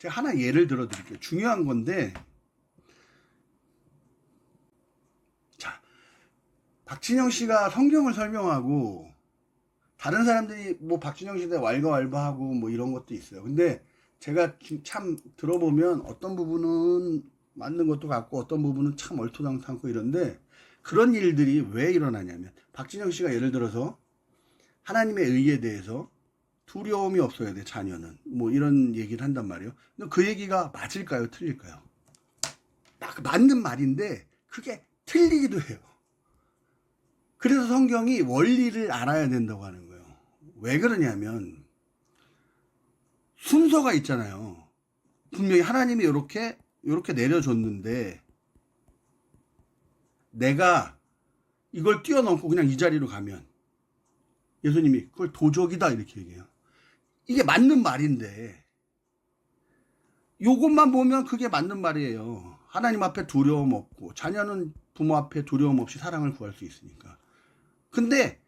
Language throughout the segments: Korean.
제가 하나 예를 들어 드릴게요. 중요한 건데, 자, 박진영 씨가 성경을 설명하고 다른 사람들이 뭐 박진영 씨대 왈가왈부하고 뭐 이런 것도 있어요. 근데 제가 참 들어보면 어떤 부분은 맞는 것도 같고 어떤 부분은 참 얼토당토하고 이런데, 그런 일들이 왜 일어나냐면, 박진영 씨가 예를 들어서 하나님의 의에 대해서 두려움이 없어야 돼, 자녀는. 뭐 이런 얘기를 한단 말이에요. 근데 그 얘기가 맞을까요? 틀릴까요? 맞는 말인데 그게 틀리기도 해요. 그래서 성경이 원리를 알아야 된다고 하는 거예요. 왜 그러냐면 순서가 있잖아요. 분명히 하나님이 이렇게 내려줬는데 내가 이걸 뛰어넘고 그냥 이 자리로 가면 예수님이 그걸 도적이다 이렇게 얘기해요. 이게 맞는 말인데 요것만 보면 그게 맞는 말이에요. 하나님 앞에 두려움 없고 자녀는 부모 앞에 두려움 없이 사랑을 구할 수 있으니까. 근데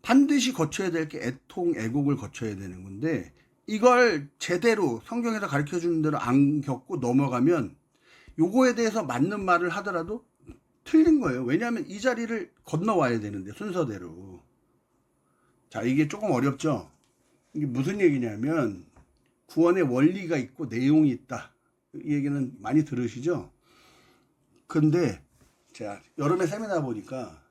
반드시 거쳐야 될 게 애통, 애곡을 거쳐야 되는 건데, 이걸 제대로 성경에서 가르쳐 주는 대로 안 겪고 넘어가면 요거에 대해서 맞는 말을 하더라도 틀린 거예요. 왜냐하면 이 자리를 건너와야 되는데, 순서대로. 자, 이게 조금 어렵죠? 이게 무슨 얘기냐면 구원의 원리가 있고 내용이 있다. 이 얘기는 많이 들으시죠? 근데 제가 여름에 세미나 보니까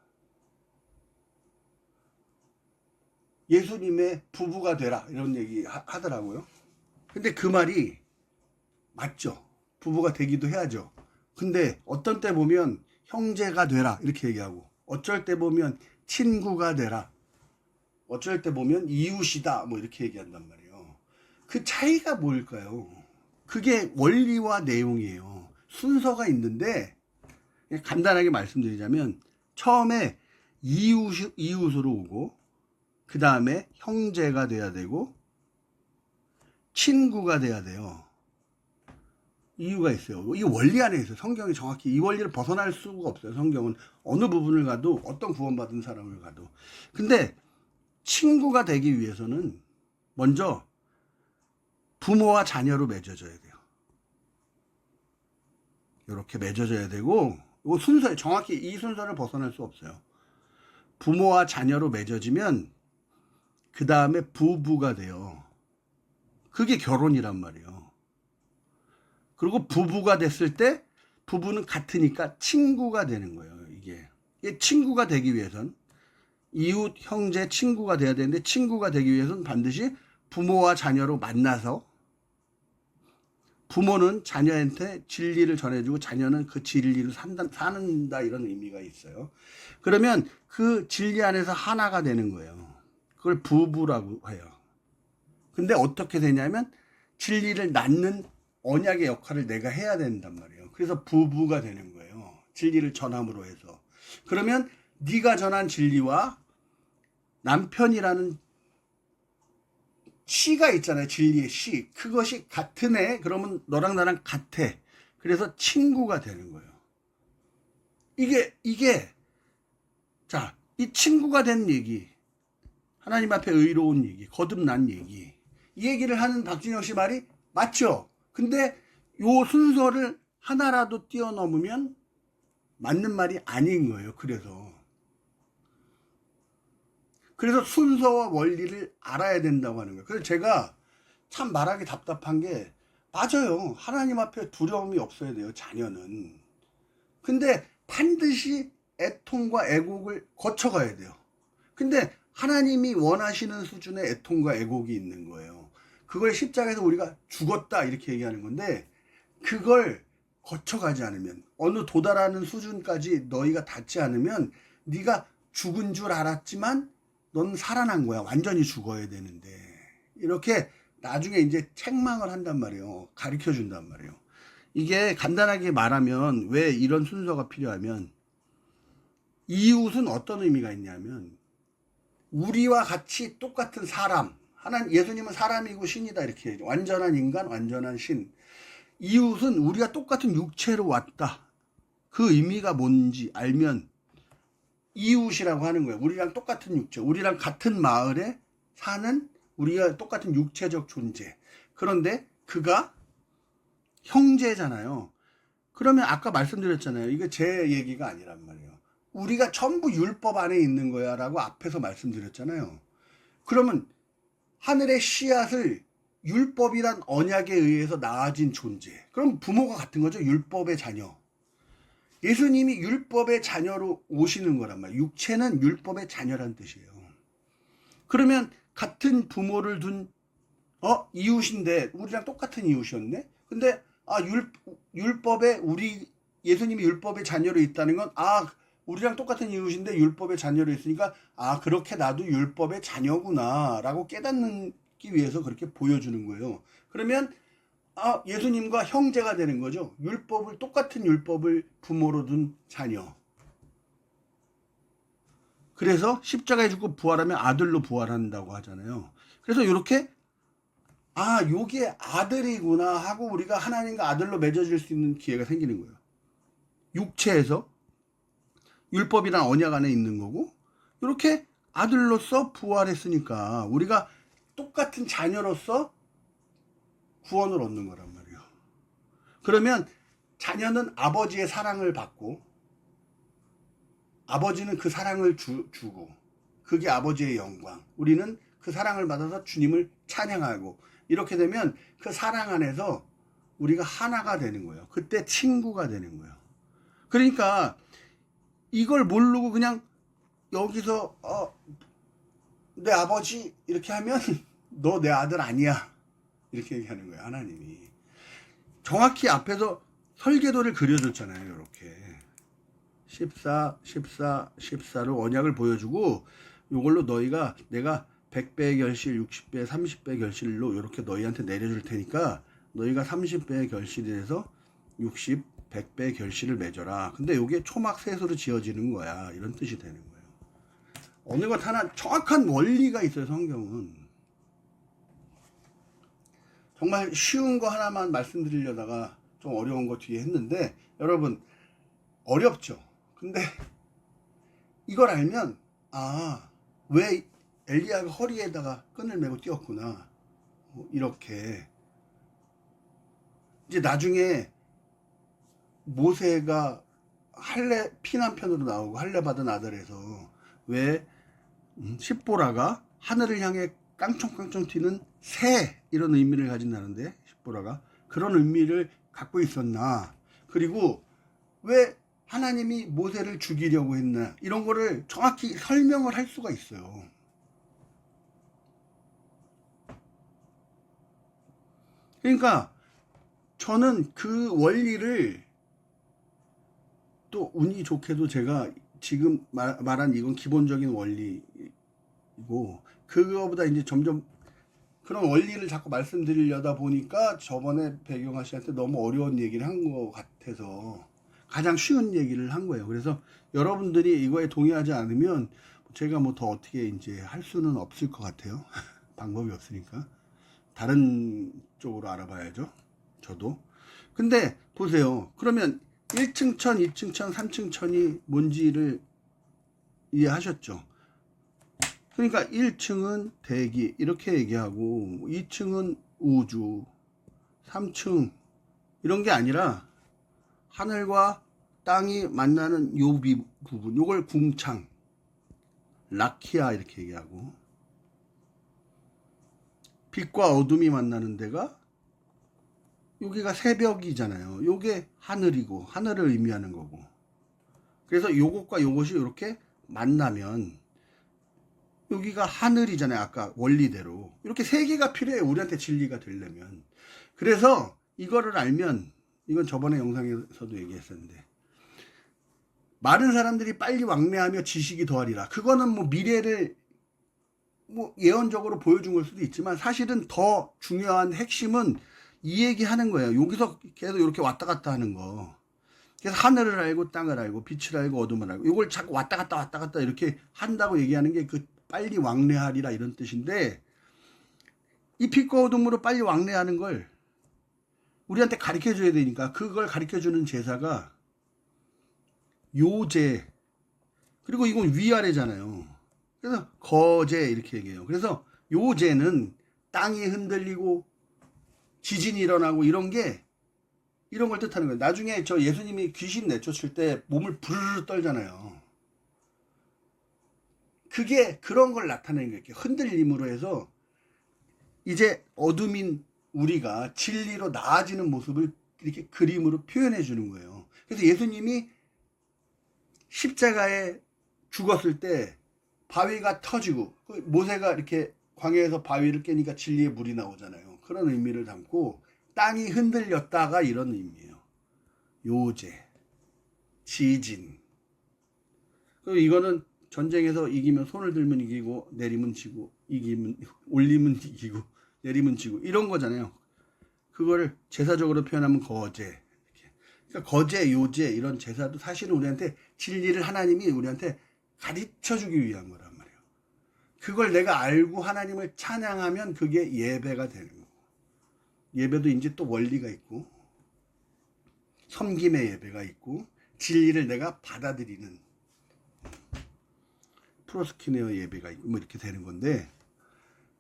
예수님의 부부가 되라 이런 얘기 하더라고요. 근데 그 말이 맞죠. 부부가 되기도 해야죠. 근데 어떤 때 보면 형제가 되라 이렇게 얘기하고, 어쩔 때 보면 친구가 되라, 어쩔 때 보면 이웃이다 뭐 이렇게 얘기한단 말이에요. 그 차이가 뭘까요? 그게 원리와 내용이에요. 순서가 있는데 간단하게 말씀드리자면 처음에 이웃으로 오고, 그 다음에 형제가 돼야 되고 친구가 돼야 돼요. 이유가 있어요. 이 원리 안에 있어요. 성경이 정확히 이 원리를 벗어날 수가 없어요. 성경은 어느 부분을 가도, 어떤 구원받은 사람을 가도. 근데 친구가 되기 위해서는 먼저 부모와 자녀로 맺어져야 돼요. 이렇게 맺어져야 되고, 이 순서, 정확히 이 순서를 벗어날 수 없어요. 부모와 자녀로 맺어지면 그 다음에 부부가 돼요. 그게 결혼이란 말이에요. 그리고 부부가 됐을 때 부부는 같으니까 친구가 되는 거예요. 이게 친구가 되기 위해선 이웃, 형제, 친구가 돼야 되는데, 친구가 되기 위해서는 반드시 부모와 자녀로 만나서 부모는 자녀한테 진리를 전해주고 자녀는 그 진리를 사는다 이런 의미가 있어요. 그러면 그 진리 안에서 하나가 되는 거예요. 그걸 부부라고 해요. 근데 어떻게 되냐면 진리를 낳는 언약의 역할을 내가 해야 된단 말이에요. 그래서 부부가 되는 거예요. 진리를 전함으로 해서. 그러면 네가 전한 진리와 남편이라는 씨가 있잖아요. 진리의 씨. 그것이 같은 애. 그러면 너랑 나랑 같아. 그래서 친구가 되는 거예요. 자, 이 친구가 된 얘기, 하나님 앞에 의로운 얘기, 거듭난 얘기, 이 얘기를 하는 박진영 씨 말이 맞죠? 근데 요 순서를 하나라도 뛰어넘으면 맞는 말이 아닌 거예요. 그래서 순서와 원리를 알아야 된다고 하는 거예요. 그래서 제가 참 말하기 답답한 게, 맞아요. 하나님 앞에 두려움이 없어야 돼요, 자녀는. 근데 반드시 애통과 애곡을 거쳐가야 돼요. 근데 하나님이 원하시는 수준의 애통과 애곡이 있는 거예요. 그걸 십자가에서 우리가 죽었다 이렇게 얘기하는 건데, 그걸 거쳐가지 않으면, 어느 도달하는 수준까지 너희가 닿지 않으면 네가 죽은 줄 알았지만 넌 살아난 거야. 완전히 죽어야 되는데. 이렇게 나중에 이제 책망을 한단 말이에요. 가르쳐 준단 말이에요. 이게 간단하게 말하면 왜 이런 순서가 필요하면, 이웃은 어떤 의미가 있냐면 우리와 같이 똑같은 사람, 예수님은 사람이고 신이다 이렇게 얘기해요. 완전한 인간, 완전한 신. 이웃은 우리가 똑같은 육체로 왔다. 그 의미가 뭔지 알면 이웃이라고 하는 거예요. 우리랑 똑같은 육체, 우리랑 같은 마을에 사는, 우리가 똑같은 육체적 존재. 그런데 그가 형제잖아요. 그러면 아까 말씀드렸잖아요. 이게 제 얘기가 아니란 말이에요. 우리가 전부 율법 안에 있는 거야 라고 앞에서 말씀드렸잖아요. 그러면 하늘의 씨앗을 율법이란 언약에 의해서 낳아진 존재. 그럼 부모가 같은 거죠. 율법의 자녀. 예수님이 율법의 자녀로 오시는 거란 말이에요. 육체는 율법의 자녀란 뜻이에요. 그러면 같은 부모를 둔 이웃인데 우리랑 똑같은 이웃이었네. 근데 율법에 우리 예수님이 율법의 자녀로 있다는 건 우리랑 똑같은 이웃인데 율법의 자녀로 있으니까 그렇게 나도 율법의 자녀구나라고 깨닫기 위해서 그렇게 보여주는 거예요. 그러면 예수님과 형제가 되는 거죠. 똑같은 율법을 부모로 둔 자녀. 그래서 십자가에 죽고 부활하면 아들로 부활한다고 하잖아요. 그래서 이렇게 요게 아들이구나 하고 우리가 하나님과 아들로 맺어질 수 있는 기회가 생기는 거예요. 육체에서 율법이란 언약 안에 있는 거고, 이렇게 아들로서 부활했으니까 우리가 똑같은 자녀로서 구원을 얻는 거란 말이에요. 그러면 자녀는 아버지의 사랑을 받고, 아버지는 그 사랑을 주고, 그게 아버지의 영광. 우리는 그 사랑을 받아서 주님을 찬양하고, 이렇게 되면 그 사랑 안에서 우리가 하나가 되는 거예요. 그때 친구가 되는 거예요. 그러니까 이걸 모르고 그냥 여기서 내 아버지 이렇게 하면 너 내 아들 아니야 이렇게 얘기하는 거예요. 하나님이 정확히 앞에서 설계도를 그려줬잖아요. 이렇게 14, 14, 14로 언약을 보여주고, 이걸로 너희가 내가 100배의 결실, 60배, 30배의 결실로 이렇게 너희한테 내려줄 테니까 너희가 30배의 결실에서 60, 100배의 결실을 맺어라. 근데 이게 초막셋으로 지어지는 거야. 이런 뜻이 되는 거예요. 어느 것 하나 정확한 원리가 있어요. 성경은. 정말 쉬운 거 하나만 말씀드리려다가 좀 어려운 거 뒤에 했는데, 여러분 어렵죠. 근데 이걸 알면 왜 엘리야가 허리에다가 끈을 메고 뛰었구나. 이렇게 이제 나중에 모세가 피난편으로 나오고 할례 받은 아들에서 왜 십보라가 하늘을 향해 깡총깡총 튀는 새 이런 의미를 가진다는데, 십보라가 그런 의미를 갖고 있었나, 그리고 왜 하나님이 모세를 죽이려고 했나, 이런 거를 정확히 설명을 할 수가 있어요. 그러니까 저는 그 원리를, 또 운이 좋게도 제가 지금 말한 이건 기본적인 원리이고, 그거보다 이제 점점 그런 원리를 자꾸 말씀드리려다 보니까 저번에 배경아 씨한테 너무 어려운 얘기를 한 것 같아서 가장 쉬운 얘기를 한 거예요. 그래서 여러분들이 이거에 동의하지 않으면 제가 뭐 더 어떻게 이제 할 수는 없을 것 같아요. 방법이 없으니까 다른 쪽으로 알아봐야죠. 저도. 근데 보세요. 그러면 1층 천, 2층 천, 3층 천이 뭔지를 이해하셨죠? 그러니까 1층은 대기 이렇게 얘기하고, 2층은 우주, 3층 이런 게 아니라 하늘과 땅이 만나는 요 부분, 요걸 궁창, 라키아 이렇게 얘기하고, 빛과 어둠이 만나는 데가 여기가 새벽이잖아요. 요게 하늘이고, 하늘을 의미하는 거고. 그래서 요것과 요것이 이렇게 만나면 여기가 하늘이잖아요. 아까 원리대로. 이렇게 세 개가 필요해요. 우리한테 진리가 되려면. 그래서 이거를 알면, 이건 저번에 영상에서도 얘기했었는데, 많은 사람들이 빨리 왕래하며 지식이 더하리라. 그거는 뭐 미래를 뭐 예언적으로 보여준 걸 수도 있지만, 사실은 더 중요한 핵심은 이 얘기하는 거예요. 여기서 계속 이렇게 왔다 갔다 하는 거. 그래서 하늘을 알고 땅을 알고 빛을 알고 어둠을 알고, 이걸 자꾸 왔다 갔다 이렇게 한다고 얘기하는 게 그 빨리 왕래하리라 이런 뜻인데, 이 빛과 어둠으로 빨리 왕래하는 걸 우리한테 가르쳐 줘야 되니까, 그걸 가르쳐 주는 제사가 요제, 그리고 이건 위아래잖아요. 그래서 거제 이렇게 얘기해요. 그래서 요제는 땅이 흔들리고 지진이 일어나고 이런 게 이런 걸 뜻하는 거예요. 나중에 저 예수님이 귀신 내쫓을 때 몸을 부르르 떨잖아요. 그게 그런 걸 나타내는 거예요. 이렇게 흔들림으로 해서 이제 어둠인 우리가 진리로 나아지는 모습을 이렇게 그림으로 표현해 주는 거예요. 그래서 예수님이 십자가에 죽었을 때 바위가 터지고 모세가 이렇게 광야에서 바위를 깨니까 진리의 물이 나오잖아요. 그런 의미를 담고 땅이 흔들렸다가 이런 의미예요. 요제, 지진. 그리고 이거는 전쟁에서 이기면 손을 들면 이기고 내리면 지고 이기면 올리면 이기고 내리면 지고 이런 거잖아요. 그거를 제사적으로 표현하면 거제. 그러니까 거제, 요제 이런 제사도 사실은 우리한테 진리를 하나님이 우리한테 가르쳐주기 위한 거란 말이에요. 그걸 내가 알고 하나님을 찬양하면 그게 예배가 되는 거고, 예배도 이제 또 원리가 있고 섬김의 예배가 있고 진리를 내가 받아들이는 프로스키네어 예배가 있고 뭐 이렇게 되는 건데,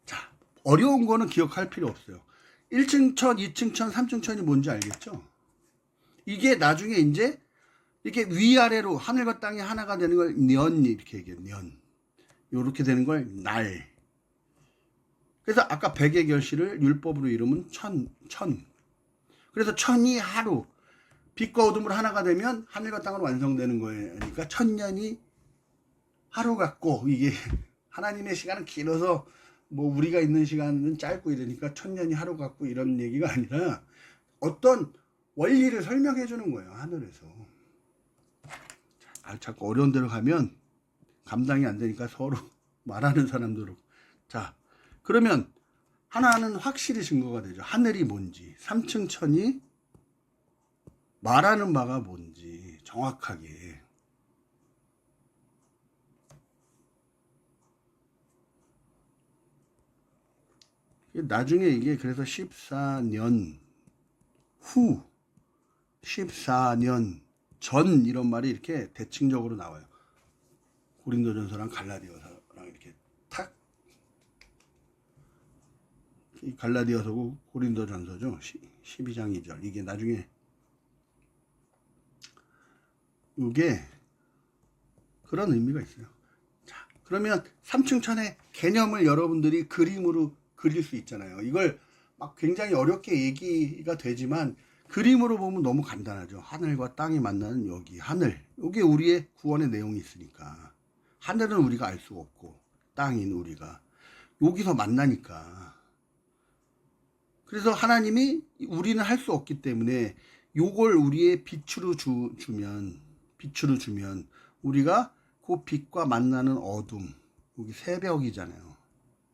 자, 어려운 거는 기억할 필요 없어요. 1층 천, 2층 천, 3층 천이 뭔지 알겠죠? 이게 나중에 이제 이렇게 위아래로 하늘과 땅이 하나가 되는 걸 년 이렇게 얘기해요. 년. 이렇게 되는 걸 날. 그래서 아까 백의 결실을 율법으로 이루면 천. 그래서 천이 하루. 빛과 어둠으로 하나가 되면 하늘과 땅으로 완성되는 거예요. 그러니까 천년이 하루 같고, 이게 하나님의 시간은 길어서 뭐 우리가 있는 시간은 짧고 이러니까 천년이 하루 같고 이런 얘기가 아니라 어떤 원리를 설명해 주는 거예요. 하늘에서. 자꾸 어려운 데로 가면 감당이 안 되니까 서로 말하는 사람들로. 자, 그러면 하나는 확실히 증거가 되죠. 하늘이 뭔지, 3층 천이 말하는 바가 뭔지 정확하게. 나중에 이게 그래서 14년 후, 14년 전 이런 말이 이렇게 대칭적으로 나와요. 고린도전서랑 갈라디아서랑 이렇게 탁. 갈라디아서고 고린도전서죠. 12장 2절. 이게 나중에 이게 그런 의미가 있어요. 자, 그러면 3층 천의 개념을 여러분들이 그림으로 그릴 수 있잖아요. 이걸 막 굉장히 어렵게 얘기가 되지만 그림으로 보면 너무 간단하죠. 하늘과 땅이 만나는 여기 하늘. 이게 우리의 구원의 내용이 있으니까. 하늘은 우리가 알 수가 없고 땅인 우리가 여기서 만나니까. 그래서 하나님이 우리는 할 수 없기 때문에 요걸 우리의 빛으로 주면 우리가 그 빛과 만나는 어둠, 여기 새벽이잖아요.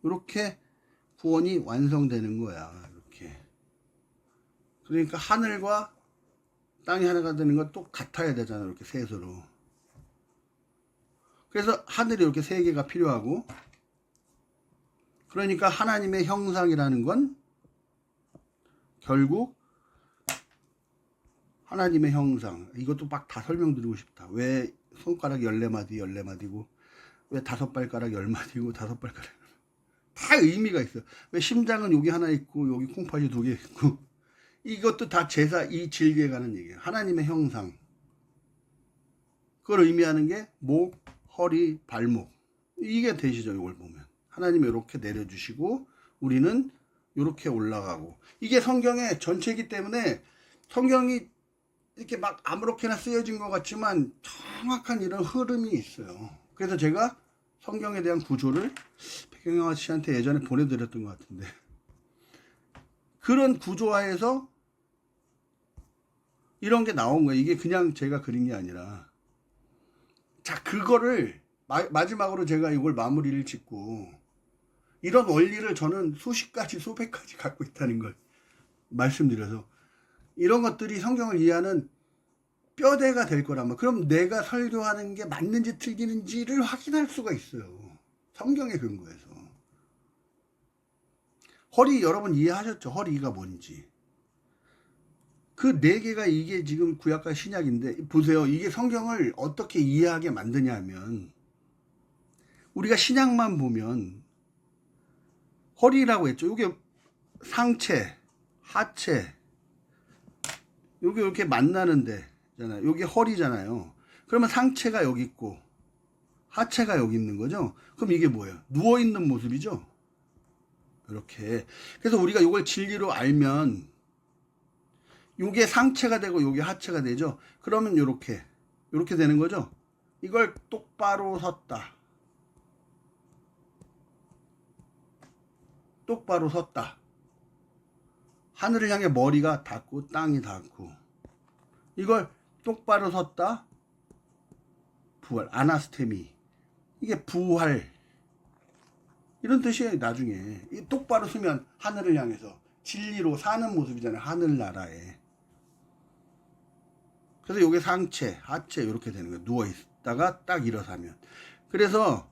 이렇게 구원이 완성되는 거야. 이렇게. 그러니까 하늘과 땅이 하나가 되는 건 또 같아야 되잖아요. 이렇게 셋으로. 그래서 하늘이 이렇게 세 개가 필요하고, 그러니까 하나님의 형상이라는 건 결국 하나님의 형상. 이것도 막 다 설명드리고 싶다. 왜 손가락 14마디고 왜 5발가락 10마디고 5발가락 다 의미가 있어요. 왜 심장은 여기 하나 있고 여기 콩팥이 2개 있고, 이것도 다 제사 이 질기에 가는 얘기예요. 하나님의 형상. 그걸 의미하는 게 목, 허리, 발목. 이게 되시죠. 이걸 보면 하나님이 이렇게 내려주시고 우리는 이렇게 올라가고. 이게 성경의 전체이기 때문에 성경이 이렇게 막 아무렇게나 쓰여진 것 같지만 정확한 이런 흐름이 있어요. 그래서 제가 성경에 대한 구조를 백경영아 씨한테 예전에 보내드렸던 것 같은데, 그런 구조화에서 이런 게 나온 거예요. 이게 그냥 제가 그린 게 아니라. 자, 그거를 마지막으로 제가 이걸 마무리를 짓고, 이런 원리를 저는 수십 가지 수백 가지 갖고 있다는 걸 말씀드려서, 이런 것들이 성경을 이해하는 뼈대가 될 거라면, 그럼 내가 설교하는 게 맞는지 틀리는지를 확인할 수가 있어요. 성경의 근거에서. 허리 여러분 이해하셨죠? 허리가 뭔지. 그 4개가 이게 지금 구약과 신약인데, 보세요. 이게 성경을 어떻게 이해하게 만드냐 하면, 우리가 신약만 보면 허리라고 했죠. 이게 상체, 하체, 여기 이렇게 만나는데잖아요. 여기 허리잖아요. 그러면 상체가 여기 있고 하체가 여기 있는 거죠. 그럼 이게 뭐예요? 누워 있는 모습이죠. 이렇게. 그래서 우리가 이걸 진리로 알면 요게 상체가 되고 요게 하체가 되죠. 그러면 요렇게 되는 거죠. 이걸 똑바로 섰다. 똑바로 섰다. 하늘을 향해 머리가 닿고 땅이 닿고. 이걸 똑바로 섰다. 부활. 아나스테미. 이게 부활. 이런 뜻이에요. 나중에 이 똑바로 서면 하늘을 향해서 진리로 사는 모습이잖아요. 하늘나라에. 그래서 요게 상체, 하체 이렇게 되는 거예요. 누워 있다가 딱 일어서면. 그래서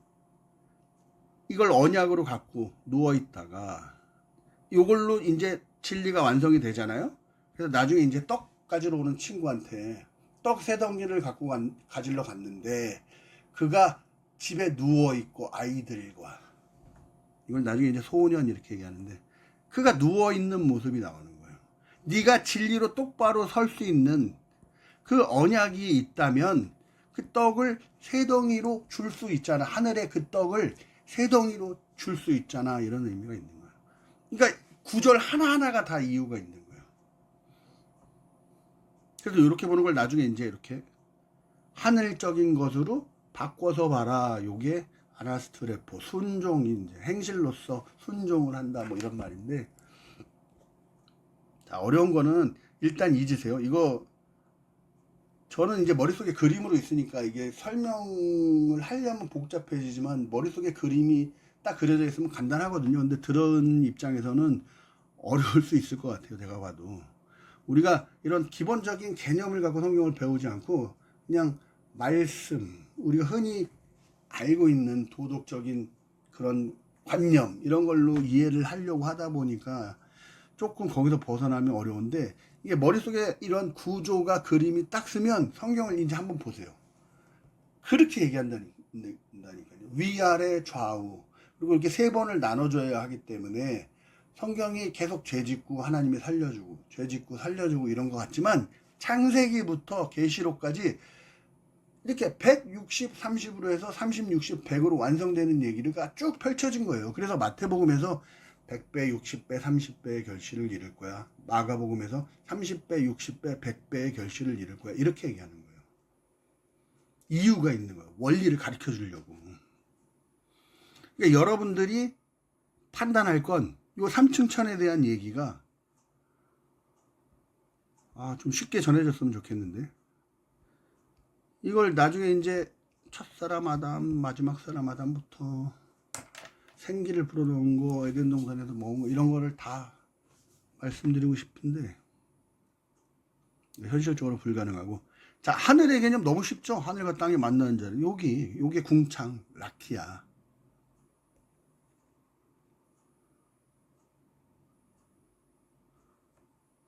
이걸 언약으로 갖고 누워 있다가 요걸로 이제 진리가 완성이 되잖아요. 그래서 나중에 이제 떡 가지러 오는 친구한테 떡 세 덩이를 갖고 가지러 갔는데 그가 집에 누워 있고 아이들과, 이걸 나중에 이제 소년 이렇게 얘기하는데, 그가 누워 있는 모습이 나오는 거예요. 네가 진리로 똑바로 설 수 있는 그 언약이 있다면 그 떡을 세 덩이로 줄 수 있잖아. 하늘에 그 떡을 세 덩이로 줄 수 있잖아. 이런 의미가 있는 거예요. 그러니까 구절 하나하나가 다 이유가 있는 거예요. 그래서 이렇게 보는 걸 나중에 이제 이렇게 하늘적인 것으로 바꿔서 봐라. 요게 아나스트레포, 순종이 이제 행실로서 순종을 한다. 뭐 이런 말인데, 자, 어려운 거는 일단 잊으세요. 이거 저는 이제 머릿속에 그림으로 있으니까 이게 설명을 하려면 복잡해지지만 머릿속에 그림이 딱 그려져 있으면 간단하거든요. 근데 들은 입장에서는 어려울 수 있을 것 같아요. 제가 봐도. 우리가 이런 기본적인 개념을 갖고 성경을 배우지 않고 그냥 말씀, 우리가 흔히 알고 있는 도덕적인 그런 관념 이런 걸로 이해를 하려고 하다 보니까 조금 거기서 벗어나면 어려운데, 이게 머릿속에 이런 구조가 그림이 딱 쓰면 성경을 이제 한번 보세요. 그렇게 얘기한다니까요. 위아래 좌우. 그리고 이렇게 세 번을 나눠줘야 하기 때문에 성경이 계속 죄짓고 하나님이 살려주고 죄짓고 살려주고 이런 것 같지만 창세기부터 계시록까지 이렇게 160, 30으로 해서 30, 60, 100으로 완성되는 얘기가 쭉 펼쳐진 거예요. 그래서 마태복음에서 100배, 60배, 30배의 결실을 이룰 거야. 마가복음에서 30배, 60배, 100배의 결실을 이룰 거야. 이렇게 얘기하는 거예요. 이유가 있는 거예요. 원리를 가르쳐 주려고. 그러니까 여러분들이 판단할 건 이 3층 천에 대한 얘기가 좀 쉽게 전해졌으면 좋겠는데, 이걸 나중에 이제 첫사람 아담, 마지막 사람 아담부터 생기를 불어넣은 거, 에덴 동산에서 먹은 거, 이런 거를 다 말씀드리고 싶은데 현실적으로 불가능하고. 자, 하늘의 개념 너무 쉽죠? 하늘과 땅이 만나는 자리. 요게 궁창, 라키야.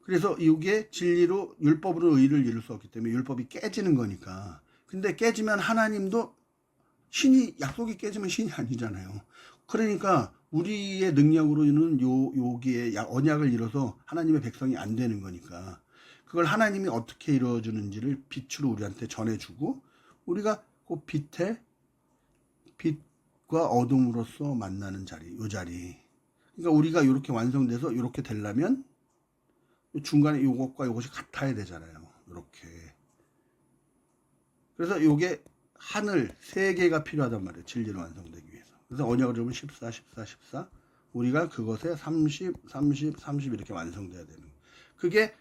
그래서 이게 진리로 율법으로 의를 이룰 수 없기 때문에 율법이 깨지는 거니까. 근데 깨지면 하나님도 약속이 깨지면 신이 아니잖아요. 그러니까 우리의 능력으로는 여기에 언약을 이뤄서 하나님의 백성이 안 되는 거니까 그걸 하나님이 어떻게 이루어주는지를 빛으로 우리한테 전해주고, 우리가 그 빛과 어둠으로서 만나는 자리, 요 자리. 그러니까 우리가 이렇게 완성돼서 이렇게 되려면 중간에 요것과 요것이 같아야 되잖아요. 이렇게. 그래서 요게 하늘 세 개가 필요하단 말이에요. 진리로 완성되기 위해서. 그래서 언약을 잡으면 14, 14, 14. 우리가 그것에 30, 30, 30 이렇게 완성돼야 되는 거예요. 그게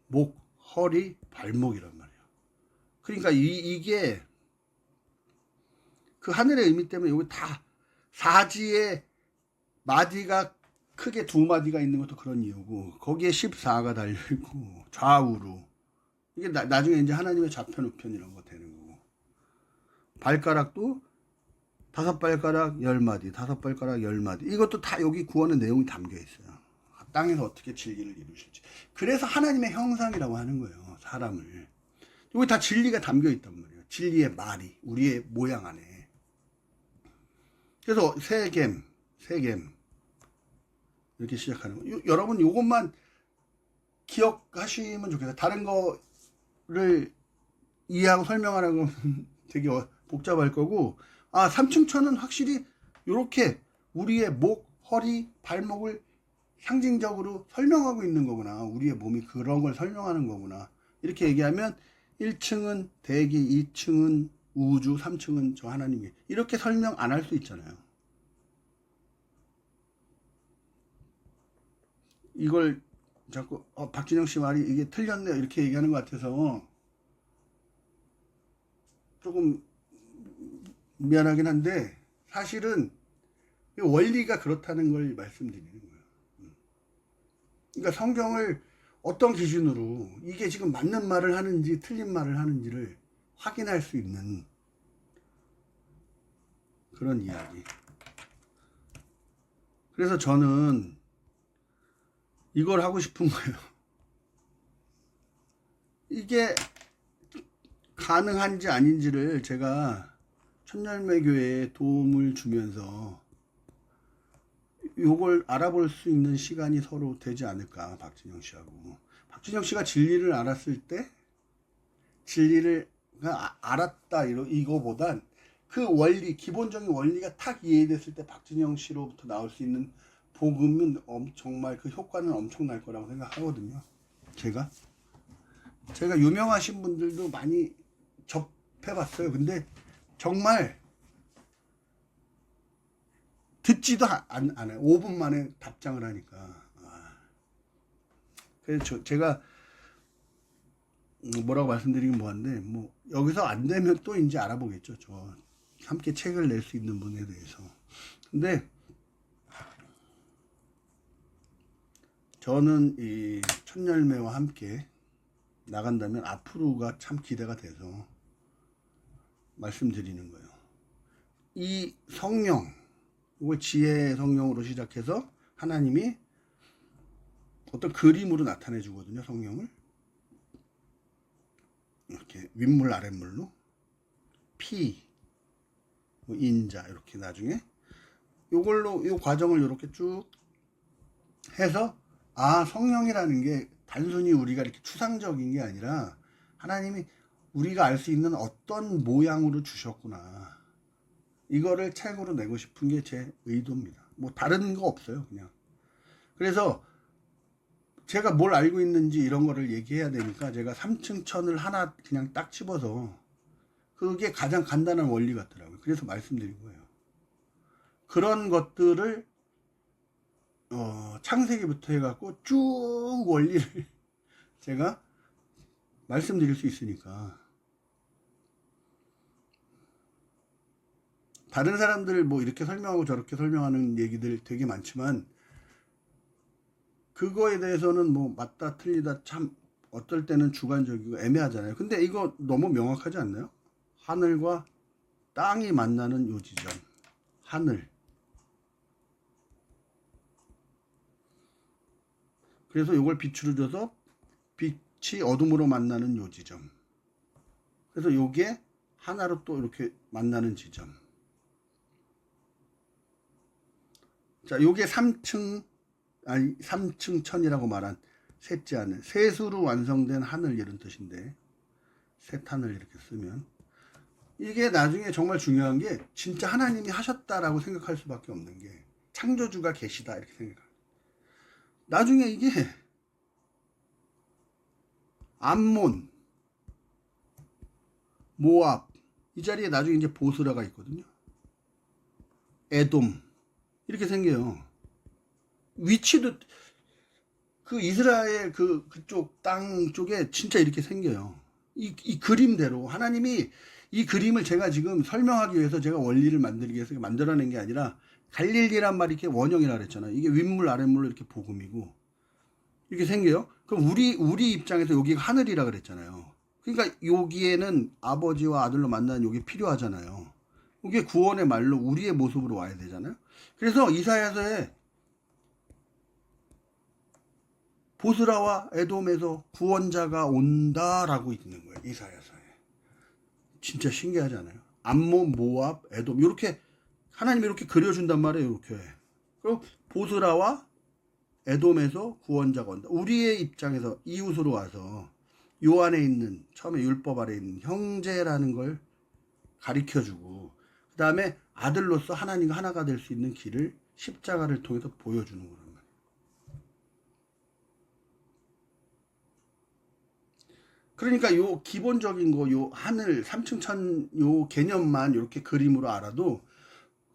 목, 허리, 발목이란 말이에요. 그러니까 이게 그 하늘의 의미 때문에 여기 다 사지에 마디가 크게 두 마디가 있는 것도 그런 이유고, 거기에 14가 달려있고 좌우로 이게 나중에 이제 하나님의 좌편 우편 이런 거 되는 거고, 발가락도 5발가락 10마디, 5발가락 10마디, 이것도 다 여기 구원의 내용이 담겨 있어요. 땅에서 어떻게 진리를 이루실지. 그래서 하나님의 형상이라고 하는 거예요. 사람을. 여기 다 진리가 담겨 있단 말이에요. 진리의 말이 우리의 모양 안에. 그래서 세겜 이렇게 시작하는 거예요. 여러분 요것만 기억하시면 좋겠어요. 다른 거를 이해하고 설명하라고 되게 복잡할 거고, 3층 천은 확실히 이렇게 우리의 목, 허리, 발목을 상징적으로 설명하고 있는 거구나. 우리의 몸이 그런 걸 설명하는 거구나. 이렇게 얘기하면 1층은 대기, 2층은 우주, 3층은 저 하나님이, 이렇게 설명 안 할 수 있잖아요. 이걸 자꾸 박진영 씨 말이 이게 틀렸네요 이렇게 얘기하는 것 같아서 조금 미안하긴 한데, 사실은 원리가 그렇다는 걸 말씀드리는 거예요. 그러니까 성경을 어떤 기준으로 이게 지금 맞는 말을 하는지 틀린 말을 하는지를 확인할 수 있는 그런 이야기. 그래서 저는 이걸 하고 싶은 거예요. 이게 가능한지 아닌지를 제가 천열매교회에 도움을 주면서 요걸 알아볼 수 있는 시간이 서로 되지 않을까. 박진영 씨하고 박진영 씨가 진리를 알았을 때, 진리를 알았다 이거보단 그 원리, 기본적인 원리가 탁 이해됐을 때 박진영 씨로부터 나올 수 있는 복음은 정말 그 효과는 엄청날 거라고 생각하거든요. 제가 유명하신 분들도 많이 접해봤어요. 근데 정말 듣지도 않아요. 5분 만에 답장을 하니까. 그래서 제가 뭐라고 말씀드리긴 뭐한데, 뭐 여기서 안 되면 또 이제 알아보겠죠. 저 함께 책을 낼 수 있는 분에 대해서. 근데 저는 이 천열매와 함께 나간다면 앞으로가 참 기대가 돼서 말씀드리는 거예요. 이 성령, 이걸 지혜의 성령으로 시작해서 하나님이 어떤 그림으로 나타내 주거든요. 성령을 이렇게 윗물 아랫물로, 피, 인자, 이렇게 나중에 요걸로 요 과정을 이렇게 쭉 해서, 성령이라는 게 단순히 우리가 이렇게 추상적인 게 아니라 하나님이 우리가 알 수 있는 어떤 모양으로 주셨구나. 이거를 책으로 내고 싶은 게 제 의도입니다. 뭐 다른 거 없어요, 그냥. 그래서 제가 뭘 알고 있는지 이런 거를 얘기해야 되니까 제가 3층 천을 하나 그냥 딱 집어서, 그게 가장 간단한 원리 같더라고요. 그래서 말씀드린 거예요. 그런 것들을 창세기부터 해갖고 쭉 원리를 제가 말씀드릴 수 있으니까. 다른 사람들 뭐 이렇게 설명하고 저렇게 설명하는 얘기들 되게 많지만, 그거에 대해서는 뭐 맞다 틀리다 참 어떨 때는 주관적이고 애매하잖아요. 근데 이거 너무 명확하지 않나요? 하늘과 땅이 만나는 요 지점, 하늘. 그래서 이걸 빛으로 줘서 빛이 어둠으로 만나는 요 지점. 그래서 요게 하나로 또 이렇게 만나는 지점. 자, 요게 3층 천이라고 말한 셋째 하늘, 셋으로 완성된 하늘, 이런 뜻인데, 셋 하늘 이렇게 쓰면, 이게 나중에 정말 중요한 게 진짜 하나님이 하셨다라고 생각할 수밖에 없는 게, 창조주가 계시다 이렇게 생각합니다. 나중에 이게 암몬, 모압, 이 자리에 나중에 이제 보스라가 있거든요. 에돔, 이렇게 생겨요. 위치도 그 이스라엘 그쪽 땅 쪽에 진짜 이렇게 생겨요. 이 그림대로 하나님이, 이 그림을 제가 지금 설명하기 위해서 제가 원리를 만들기 위해서 만들어낸 게 아니라, 갈릴리란 말이 이렇게 원형이라 그랬잖아요. 이게 윗물 아랫물로 이렇게 복음이고 이렇게 생겨요. 그럼 우리 입장에서 여기가 하늘이라 그랬잖아요. 그러니까 여기에는 아버지와 아들로 만나는 여기 필요하잖아요. 이게 구원의 말로 우리의 모습으로 와야 되잖아요. 그래서 이사야서에 보스라와 에돔에서 구원자가 온다라고 있는 거예요. 이사야서에. 진짜 신기하잖아요. 암몬, 모압, 에돔, 이렇게 하나님이 이렇게 그려준단 말이에요. 이렇게. 그리고 보스라와 에돔에서 구원자가 온다. 우리의 입장에서 이웃으로 와서 요 안에 있는, 처음에 율법 아래 있는 형제라는 걸 가르쳐주고, 그 다음에 아들로서 하나님과 하나가 될 수 있는 길을 십자가를 통해서 보여주는 거란 말이에요. 그러니까 요 기본적인 거, 요 하늘, 삼층천 요 개념만 이렇게 그림으로 알아도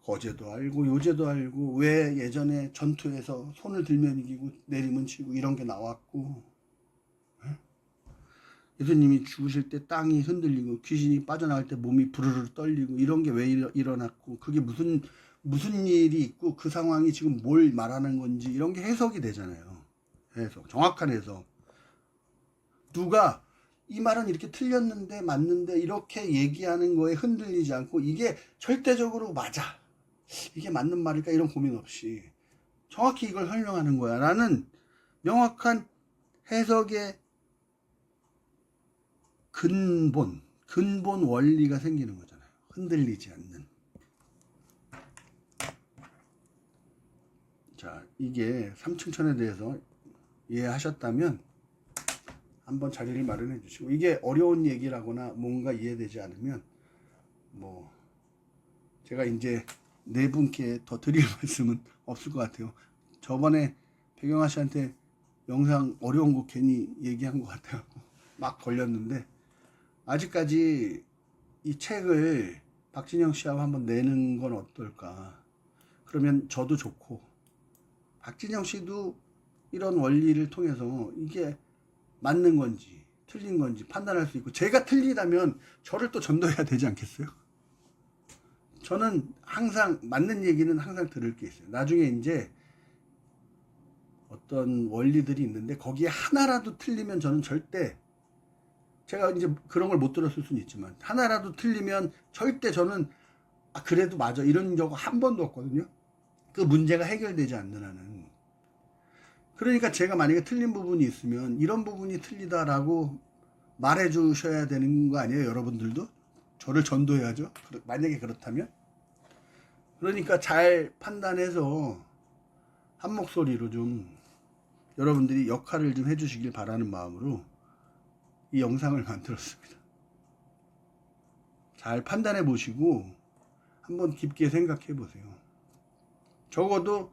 어제도 알고 요제도 알고 왜 예전에 전투에서 손을 들면 이기고 내리면 지고 이런 게 나왔고, 예수님이 죽으실 때 땅이 흔들리고 귀신이 빠져나갈 때 몸이 부르르 떨리고 이런 게 왜 일어났고, 그게 무슨 일이 있고 그 상황이 지금 뭘 말하는 건지 이런 게 해석이 되잖아요. 해석, 정확한 해석. 누가 이 말은 이렇게 틀렸는데 맞는데 이렇게 얘기하는 거에 흔들리지 않고 이게 절대적으로 맞아, 이게 맞는 말일까, 이런 고민 없이 정확히 이걸 설명하는 거야 라는 명확한 해석의 근본 원리가 생기는 거잖아요. 흔들리지 않는. 자, 이게 삼층천에 대해서 이해하셨다면 한번 자리를 마련해 주시고, 이게 어려운 얘기라거나 뭔가 이해되지 않으면 뭐 제가 이제 네 분께 더 드릴 말씀은 없을 것 같아요. 저번에 배경아 씨한테 영상 어려운 거 괜히 얘기한 것 같아요. 막 걸렸는데, 아직까지 이 책을 박진영 씨하고 한번 내는 건 어떨까. 그러면 저도 좋고 박진영 씨도 이런 원리를 통해서 이게 맞는 건지 틀린 건지 판단할 수 있고, 제가 틀리다면 저를 또 전도해야 되지 않겠어요? 저는 항상 맞는 얘기는 항상 들을 게 있어요. 나중에 이제 어떤 원리들이 있는데 거기에 하나라도 틀리면 저는 절대, 제가 이제 그런 걸 못 들었을 수는 있지만 하나라도 틀리면 절대 저는 그래도 맞아 이런 적 한 번도 없거든요. 그 문제가 해결되지 않는 한은. 그러니까 제가 만약에 틀린 부분이 있으면 이런 부분이 틀리다라고 말해 주셔야 되는 거 아니에요? 여러분들도 저를 전도해야죠, 만약에 그렇다면. 그러니까 잘 판단해서 한 목소리로 좀 여러분들이 역할을 좀 해주시길 바라는 마음으로 이 영상을 만들었습니다. 잘 판단해 보시고 한번 깊게 생각해 보세요. 적어도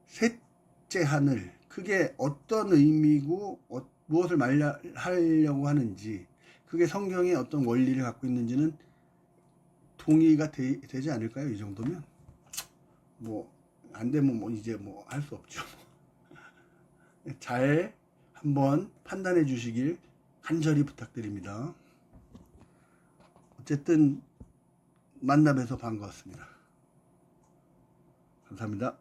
셋째 하늘, 그게 어떤 의미고 무엇을 말하려고 하는지, 그게 성경의 어떤 원리를 갖고 있는지는 동의가 되지 않을까요? 이 정도면 뭐 안 되면 뭐 이제 뭐 할 수 없죠. 잘 한번 판단해 주시길 간절히 부탁드립니다. 어쨌든 만나뵈서 반가웠습니다. 감사합니다.